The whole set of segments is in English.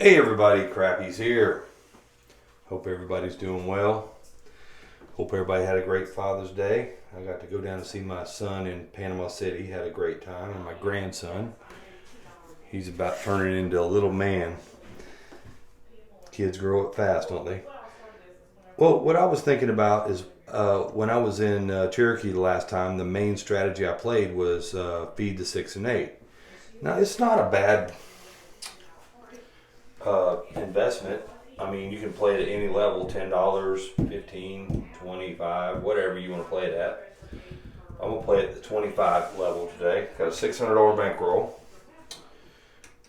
Hey everybody, Crappy's here. Hope everybody's doing well. Hope everybody had a great Father's Day. I got to go down and see my son in Panama City. Had a great time. And my grandson, he's about turning into a little man. Kids grow up fast, don't they? Well, what I was thinking about is when I was in Cherokee the last time, the main strategy I played was feed the 6 and 8. Now, it's not a bad investment. I mean, you can play it at any level, $10, $15, $25, whatever you want to play it at. I'm going to play it at the 25 level today. Got a $600 bankroll.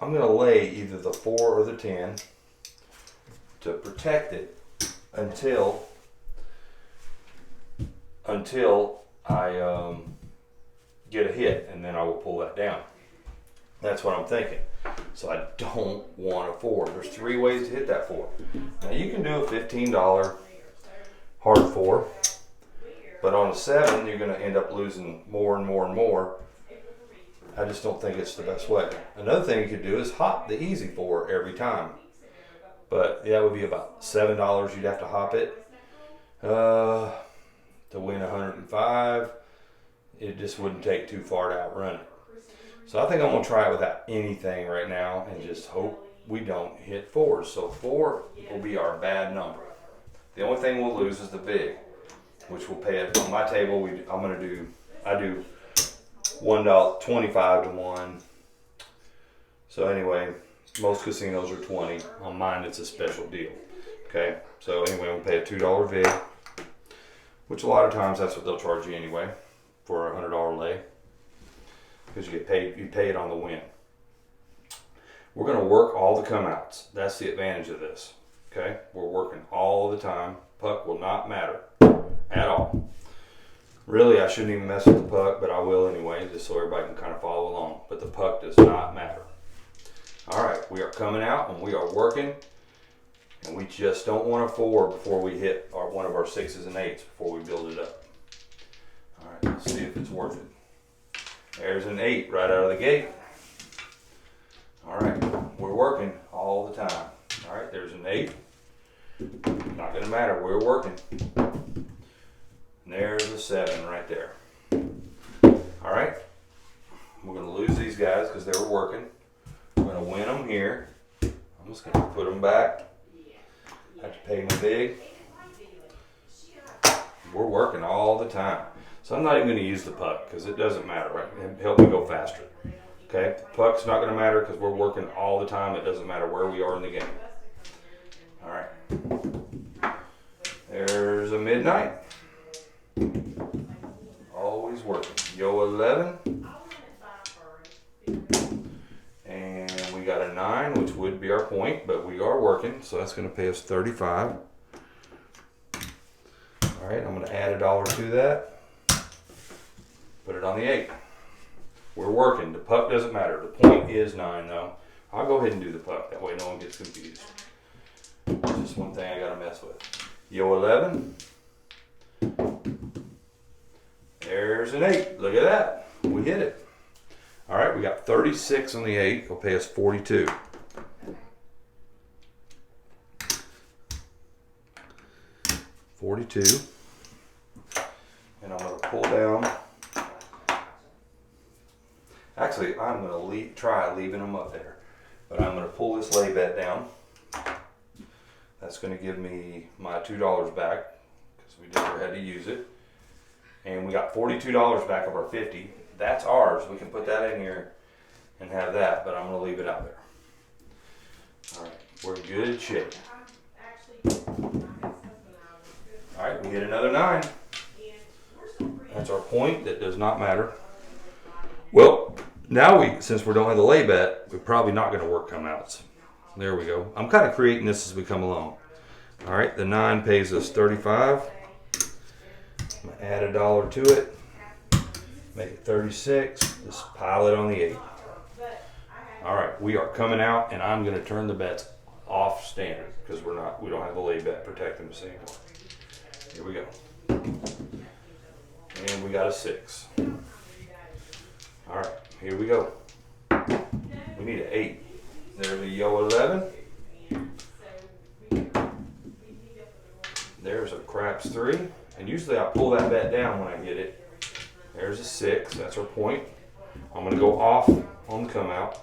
I'm going to lay either the 4 or the 10 to protect it until I get a hit, and then I will pull that down. That's what I'm thinking. So I don't want a 4. There's 3 ways to hit that 4. Now you can do a $15 hard 4, but on a 7 you're going to end up losing more and more and more. I just don't think it's the best way. Another thing you could do is hop the easy 4 every time, but that would be about $7 you'd have to hop it to win 105. It just wouldn't take too far to outrun it. So I think I'm going to try it without anything right now and just hope we don't hit 4s. So 4 will be our bad number. The only thing we'll lose is the big, which will pay it. On my table, I do $1, 25 to 1. So anyway, most casinos are 20. On mine, it's a special deal. Okay, so anyway, we'll pay a $2 vig, which a lot of times that's what they'll charge you anyway for a $100 lay. Because you pay it on the win. We're going to work all the come outs. That's the advantage of this. Okay? We're working all the time. Puck will not matter at all. Really, I shouldn't even mess with the puck, but I will anyway, just so everybody can kind of follow along. But the puck does not matter. All right, we are coming out and we are working. And we just don't want a 4 before we hit one of our 6s and 8s before we build it up. All right, let's see if it's worth it. There's an 8 right out of the gate. All right, we're working all the time. All right, there's an 8. Not going to matter, we're working. And there's a 7 right there. All right, we're going to lose these guys because they were working. We're going to win them here. I'm just going to put them back. Have to pay my big. We're working all the time. So I'm not even going to use the puck because it doesn't matter, right? It helps me go faster. Okay? The puck's not going to matter because we're working all the time. It doesn't matter where we are in the game. All right. There's a midnight. Always working. Yo 11. And we got a 9, which would be our point, but we are working. So that's going to pay us 35. All right. I'm going to add $1 to that. Put it on the 8. We're working. The puck doesn't matter. The point is 9 though. I'll go ahead and do the puck. That way no one gets confused. It's just one thing I gotta mess with. Yo 11. There's an 8. Look at that. We hit it. Alright, we got 36 on the 8. It'll pay us 42. And I'm gonna pull down. Actually, I'm going to try leaving them up there. But I'm going to pull this lay bet down. That's going to give me my $2 back because we never had to use it. And we got $42 back of our 50. That's ours. We can put that in here and have that, but I'm going to leave it out there. All right, we're in good shape. All right, we hit another 9. That's our point. That does not matter. Well, now since we don't have the lay bet, we're probably not going to work come outs. There we go. I'm kind of creating this as we come along. All right, the 9 pays us 35. I'm going to add $1 to it. Make it 36. Just pile it on the 8. All right, we are coming out, and I'm going to turn the bets off standard because we don't have the lay bet protecting us anymore. Here we go. And we got a 6. All right, here we go. We need an 8. There's a yo 11. There's a craps 3. And usually I pull that bet down when I hit it. There's a 6. That's our point. I'm going to go off on the come out.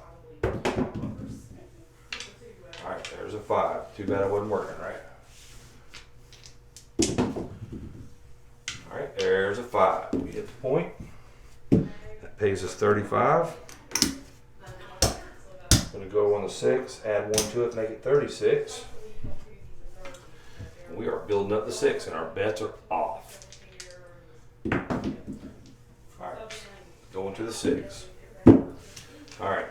Alright, there's a 5. Too bad I wasn't working, right? Alright, there's a 5. We hit the point. That pays us 35. I'm going to go on the 6, add 1 to it, make it 36. We are building up the 6 and our bets are off. Alright, going to the 6. Alright,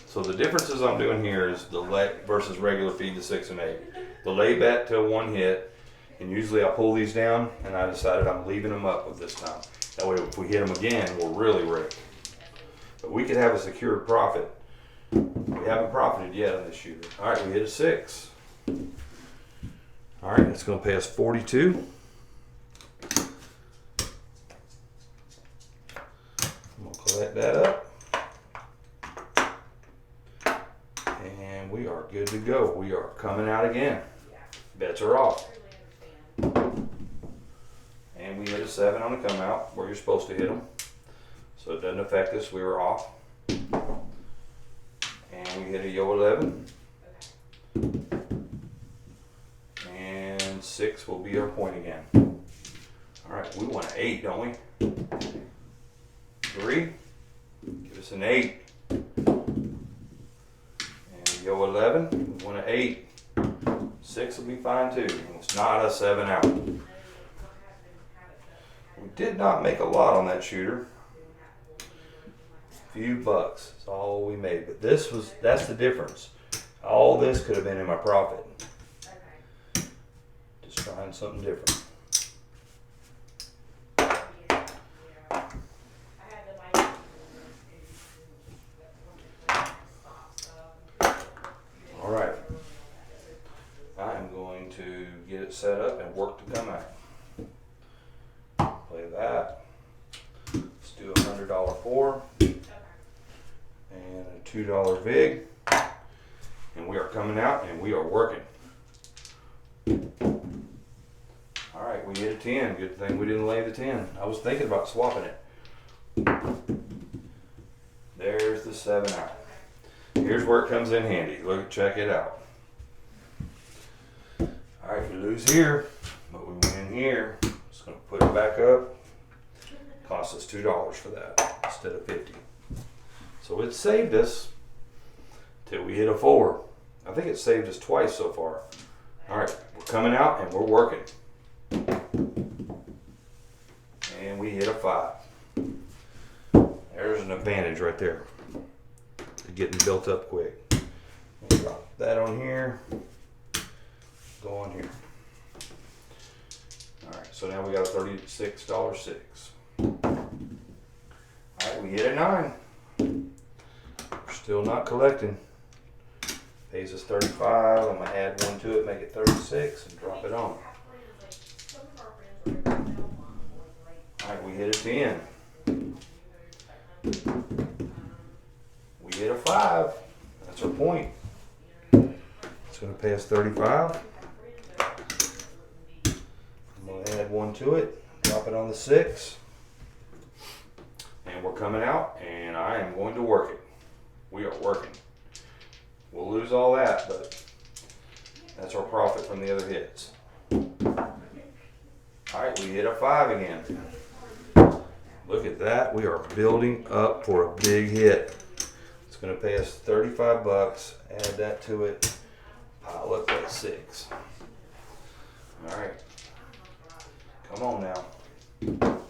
so the differences I'm doing here is the lay versus regular feed, the 6 and 8. The lay bet to 1 hit, and usually I pull these down, and I decided I'm leaving them up with this time. That way if we hit them again, we're really ripped. But we could have a secured profit. We haven't profited yet on this shooter. Alright, we hit a 6. Alright, that's going to pay us 42. I'm going to collect that up. And we are good to go. We are coming out again. Bets are off. And we hit a 7 on the come out where you're supposed to hit them. So it doesn't affect us. We were off. And we hit a yo 11. And 6 will be our point again. Alright, we want an 8, don't we? 3. Give us an 8. And yo 11. We want an 8. 6 will be fine too. It's not a 7 out. We did not make a lot on that shooter. Few bucks. That's all we made. But that's the difference. All this could have been in my profit. Just trying something different. All right. I'm going to get it set up and work to come out. Play that. Let's do $100 4 and a $2 VIG. And we are coming out and we are working. Alright, we hit a 10. Good thing we didn't lay the 10. I was thinking about swapping it. There's the 7 out. Here's where it comes in handy. Look, check it out. Alright, we lose here, but we win here. Just going to put it back up. Cost us $2 for that instead of 50. So it saved us till we hit a 4. I think it saved us twice so far. Alright, we're coming out and we're working. And we hit a 5. There's an advantage right there. Getting built up quick. We'll drop that on here. Go on here. Alright, so now we got a $36.06. Alright, we hit a 9. We're still not collecting. Pays us 35. I'm going to add 1 to it, make it 36, and drop it on. Alright, we hit a 10. We hit a 5. That's our point. It's going to pay us 35. I'm going to add 1 to it, drop it on the 6. And we're coming out, and I am going to work it. We are working. We'll lose all that, but that's our profit from the other hits. Alright, we hit a 5 again. Look at that. We are building up for a big hit. It's going to pay us 35 bucks. Add that to it. Pile up that 6. Alright. Come on now.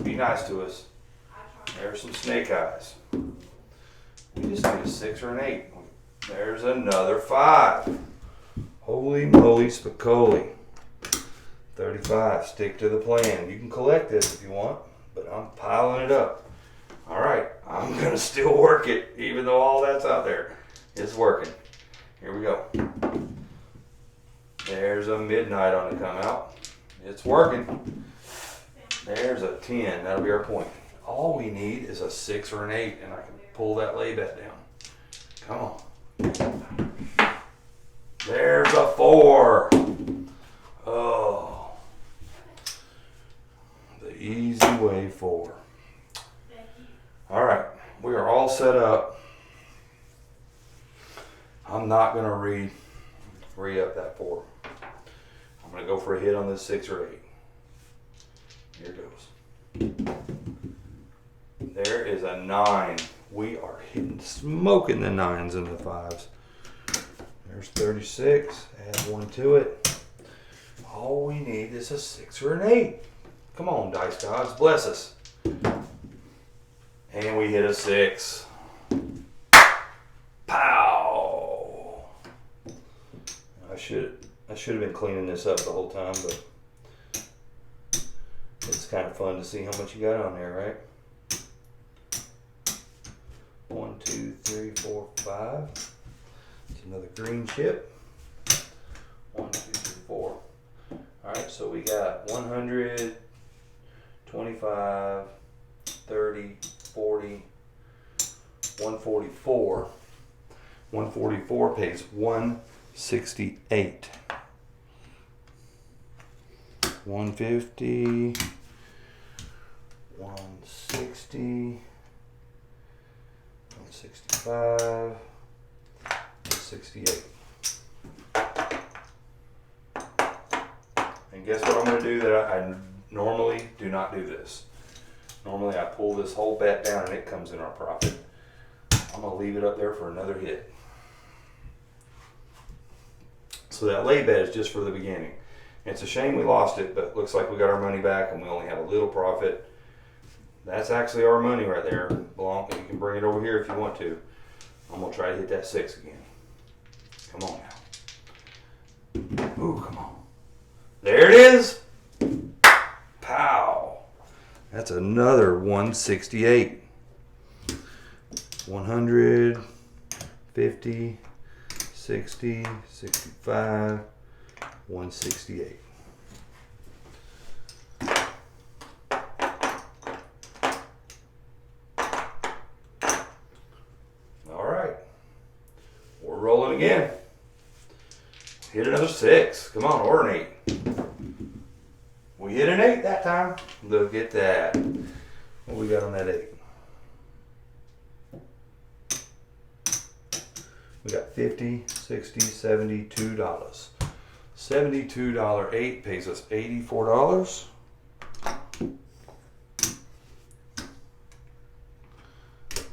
Be nice to us. There's some snake eyes. We just need a 6 or an 8. There's another 5. Holy moly spicoli. 35. Stick to the plan. You can collect this if you want, but I'm piling it up. Alright, I'm going to still work it, even though all that's out there. It's working. Here we go. There's a midnight on the come out. It's working. There's a 10. That'll be our point. All we need is a 6 or an 8, and I can pull that lay bet down. Come on. There's a 4. Oh, I'm not gonna re-up that 4. I'm gonna go for a hit on this 6 or 8. Here it goes. There is a 9. We are hitting, smoking the 9s and the 5s. There's 36. Add 1 to it. All we need is a 6 or an 8. Come on, dice gods, bless us. And we hit a 6. Pow! I should have been cleaning this up the whole time, but it's kind of fun to see how much you got on there, right? 1, 2, 3, 4, 5. It's another green chip. 1, 2, 3, 4. Alright, so we got 100, 25, 30, 40, 144. 144 pays 168. 150, 160, 165, 168. And guess what I'm going to do that I normally do not do this. Normally I pull this whole bet down and it comes in our profit. I'm going to leave it up there for another hit. So that lay bet is just for the beginning. It's a shame we lost it, but looks like we got our money back and we only have a little profit. That's actually our money right there. You can bring it over here if you want to. I'm going to try to hit that 6 again. Come on now. Ooh, come on. There it is. Pow. That's another 168. 100, 50, 60, 65, 168. All right. We're rolling again. Hit another 6. Come on, or an 8. We hit an 8 that time. Look at that. What we got on that 8? We got 50, 60, 72 $2. $72 8 pays us $84.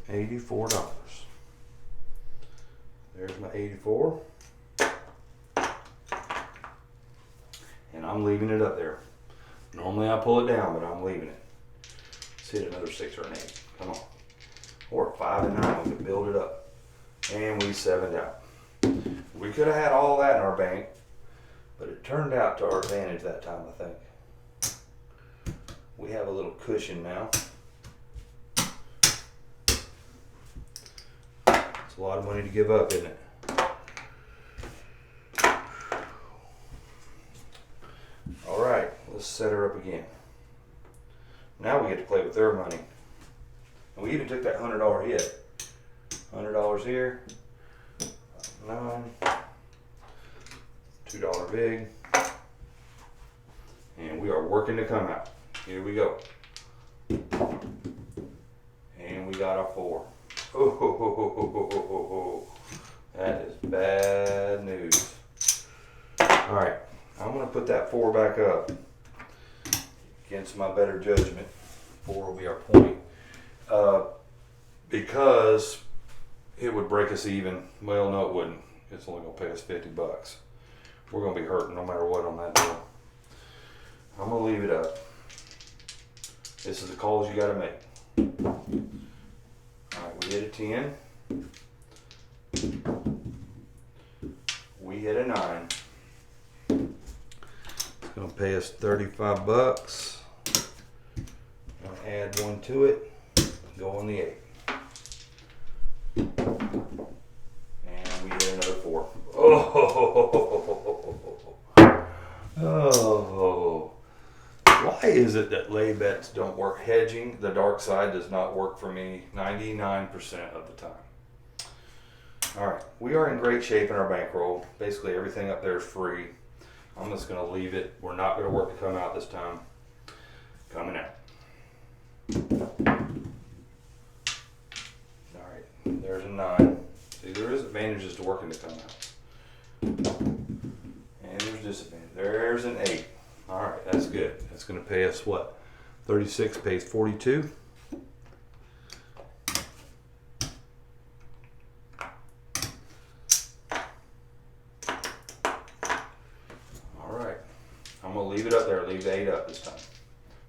$84. There's my 84. And I'm leaving it up there. Normally I pull it down, but I'm leaving it. Let's hit another 6 or an 8. Come on. Or a 5 and 9. We can build it up. And we 7'd out. We could have had all that in our bank, but it turned out to our advantage that time, I think. We have a little cushion now. It's a lot of money to give up, isn't it? All right, let's set her up again. Now we get to play with their money. And we even took that $100 hit. $100 here, 9, $2 big, and we are working to come out. Here we go. And we got a 4. Oh, that is bad news. All right, I'm gonna put that 4 back up against my better judgment. 4 will be our point, because it would break us even. Well, no, it wouldn't. It's only gonna pay us $50. We're gonna be hurting no matter what on that deal. I'm gonna leave it up. This is the calls you gotta make. All right, we hit a 10. We hit a 9. It's gonna pay us $35. Gonna add 1 to it. Go on the 8. And we hit another 4. Oh. Why is it that lay bets don't work? Hedging, the dark side, does not work for me 99% of the time. All right, we are in great shape in our bankroll. Basically everything up there is free. I'm just going to leave it. We're not going to work to come out this time. Coming out. All right, there's a 9. See, there is advantages to working the come out. And there's disadvantage. There's an 8. All right, that's good. That's going to pay us what? 36 pays 42. All right, I'm going to leave it up there. Leave the 8 up this time.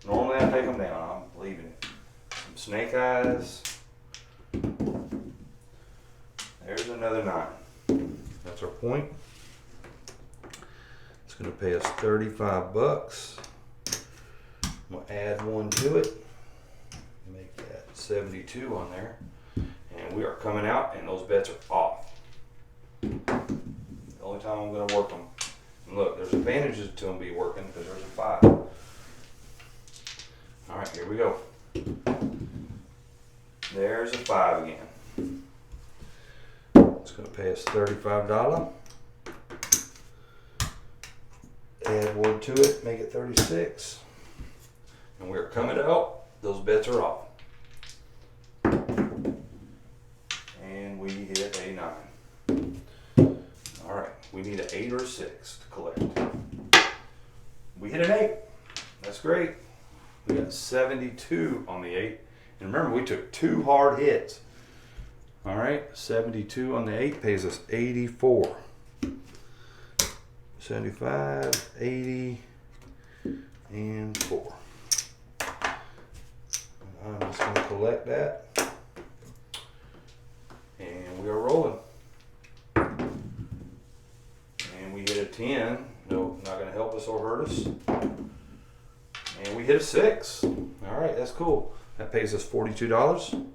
Normally I take them down. I'm leaving it. Some snake eyes. There's another 9. That's our point. It's going to pay us $35. I'm going to add 1 to it. Make that 72 on there. And we are coming out and those bets are off. The only time I'm going to work them. And look, there's advantages to them be working because there's a 5. All right, here we go. There's a 5 again. It's going to pay us $35. Add 1 to it, make it 36. And we're coming out. Those bets are off. And we hit a 9. All right, we need an 8 or a 6 to collect. We hit an 8. That's great. We got 72 on the 8. And remember, we took 2 hard hits. All right, 72 on the 8 pays us 84. 75, 80, and 4. I'm just going to collect that. And we are rolling. And we hit a 10. Nope, not going to help us or hurt us. And we hit a 6. All right, that's cool. That pays us $42.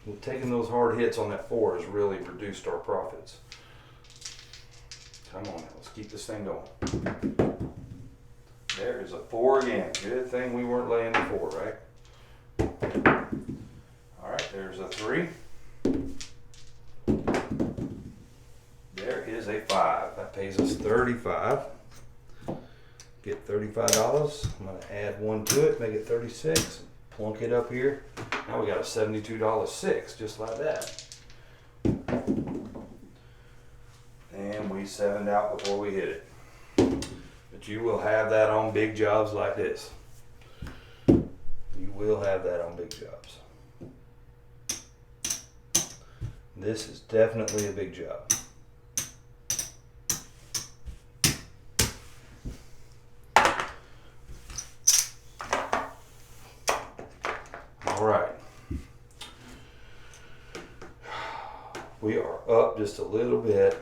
Well, taking those hard hits on that 4 has really reduced our profits. Come on now, let's keep this thing going. There is a 4 again. Good thing we weren't laying the 4, right? All right, there's a 3. There is a 5. That pays us $35. Get $35. I'm going to add 1 to it, make it 36. Plunk it up here. Now we got a $72 6, just like that. And we 7'd out before we hit it. But you will have that on big jobs like this. You will have that on big jobs. This is definitely a big job. All right. We are up just a little bit.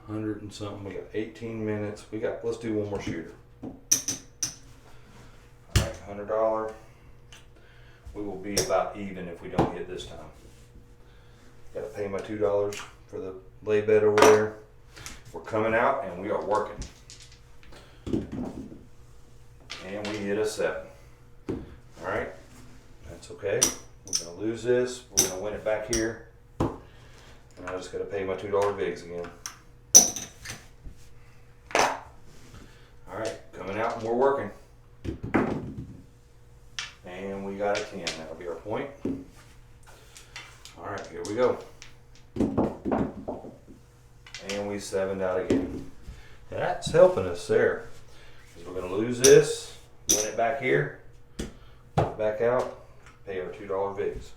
100 and something. We got 18 minutes. Let's do one more shooter. All right, $100. We will be about even if we don't hit this time. Got to pay my $2 for the lay bet over there. We're coming out and we are working. And we hit a 7. All right, that's okay. We're gonna lose this. We're gonna win it back here. And I just got to pay my $2 bigs again. All right, coming out and we're working. And we got a 10. That'll be our point. All right, here we go. And we 7'd out again. That's helping us there. Because we're going to lose this, win it back here, back out, pay our $2 bigs.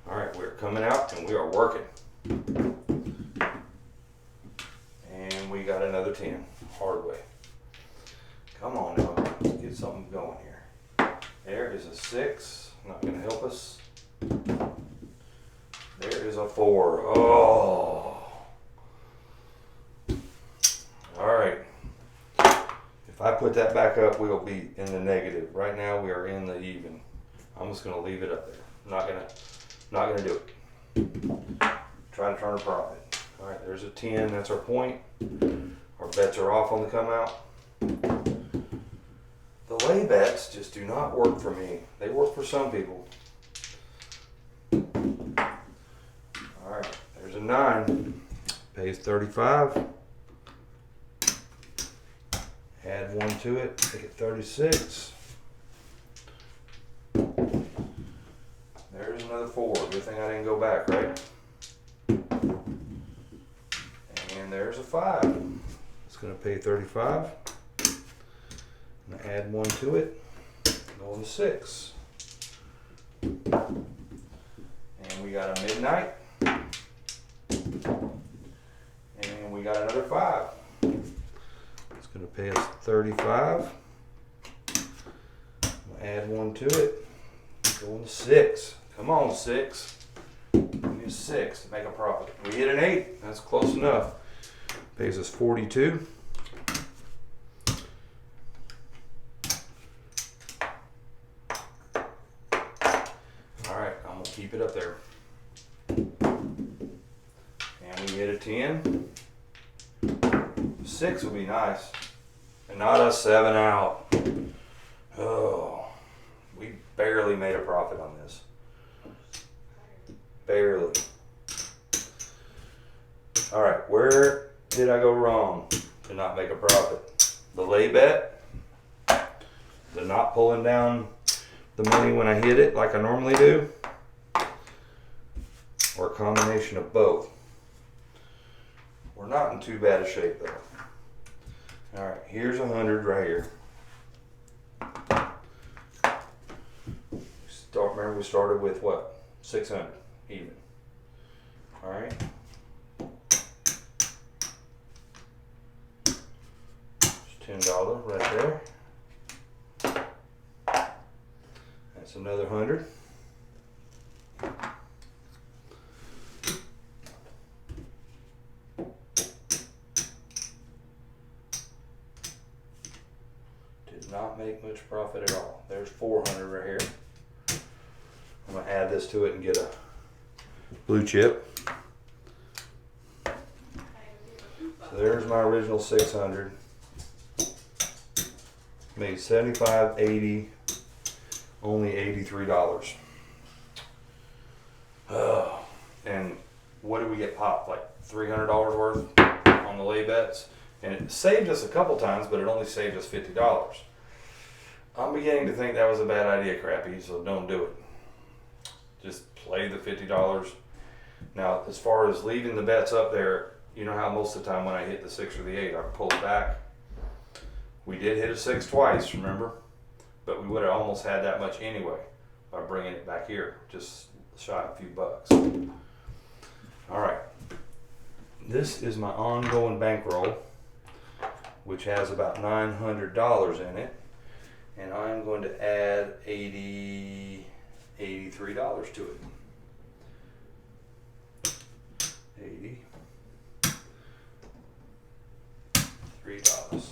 All right, we're coming out and we are working. And we got another 10, hard way. Come on now, let's get something going here. There is a 6, not gonna help us. There is a 4, oh. All right, if I put that back up, we'll be in the negative. Right now we are in the even. I'm just gonna leave it up there. Not gonna do it. Try to turn a profit. All right, there's a 10. That's our point. Our bets are off on the come out. The lay bets just do not work for me. They work for some people. All right, there's a 9. Pays 35. Add 1 to it. Make it 36. 4. Good thing I didn't go back, right? And there's a 5. It's going to pay 35. I'm going to add 1 to it. Go on to 6. And we got a midnight. And we got another 5. It's going to pay us 35. Add 1 to it. Go on to 6. Come on, 6. We need 6 to make a profit. We hit an 8. That's close enough. Pays us 42. Alright, I'm going to keep it up there. And we hit a 10. 6 will be nice. And not a 7 out. Oh, we barely made a profit on this. Barely. All right, where did I go wrong to not make a profit? The lay bet, the not pulling down the money when I hit it like I normally do, or a combination of both. We're not in too bad a shape though. All right, here's 100 right here. Remember we started with what? 600 even. All right. It's $10 right there. That's another 100. Did not make much profit at all. There's 400 right here. I'm going to add this to it and get a blue chip. So there's my original 600. Made 75, 80, only $83. And what did we get popped? Like $300 worth on the lay bets? And it saved us a couple times, but it only saved us $50. I'm beginning to think that was a bad idea, Crappy, so don't do it. Just play the $50. Now, as far as leaving the bets up there, you know how most of the time when I hit the 6 or the 8, I pull it back. We did hit a 6 twice, remember? But we would have almost had that much anyway by bringing it back here. Just shot a few bucks. All right. This is my ongoing bankroll, which has about $900 in it. And I'm going to add $83 to it. 83 dollars.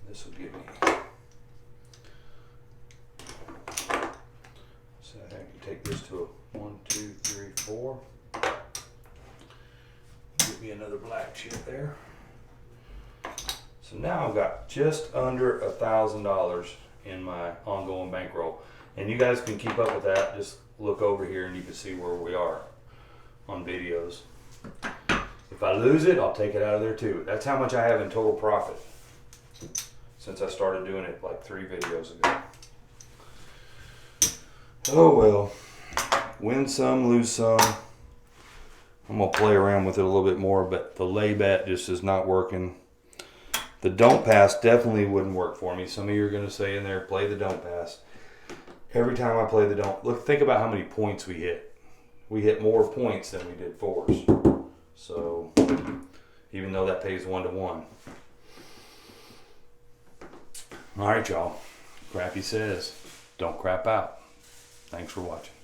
This will give me. So I can take this to a 1, 2, 3, 4. Give me another black chip there. So now I've got just under $1,000 in my ongoing bankroll. And you guys can keep up with that. Just look over here and you can see where we are on videos. If I lose it, I'll take it out of there too. That's how much I have in total profit since I started doing it like 3 videos ago. Oh well, win some, lose some. I'm gonna play around with it a little bit more, but the lay bet just is not working. The don't pass definitely wouldn't work for me. Some of you are gonna say in there, play the don't pass. Every time I play the don't, look, think about how many points we hit. We hit more points than we did fours. So, even though that pays 1 to 1. All right, y'all. Crappy says, don't crap out. Thanks for watching.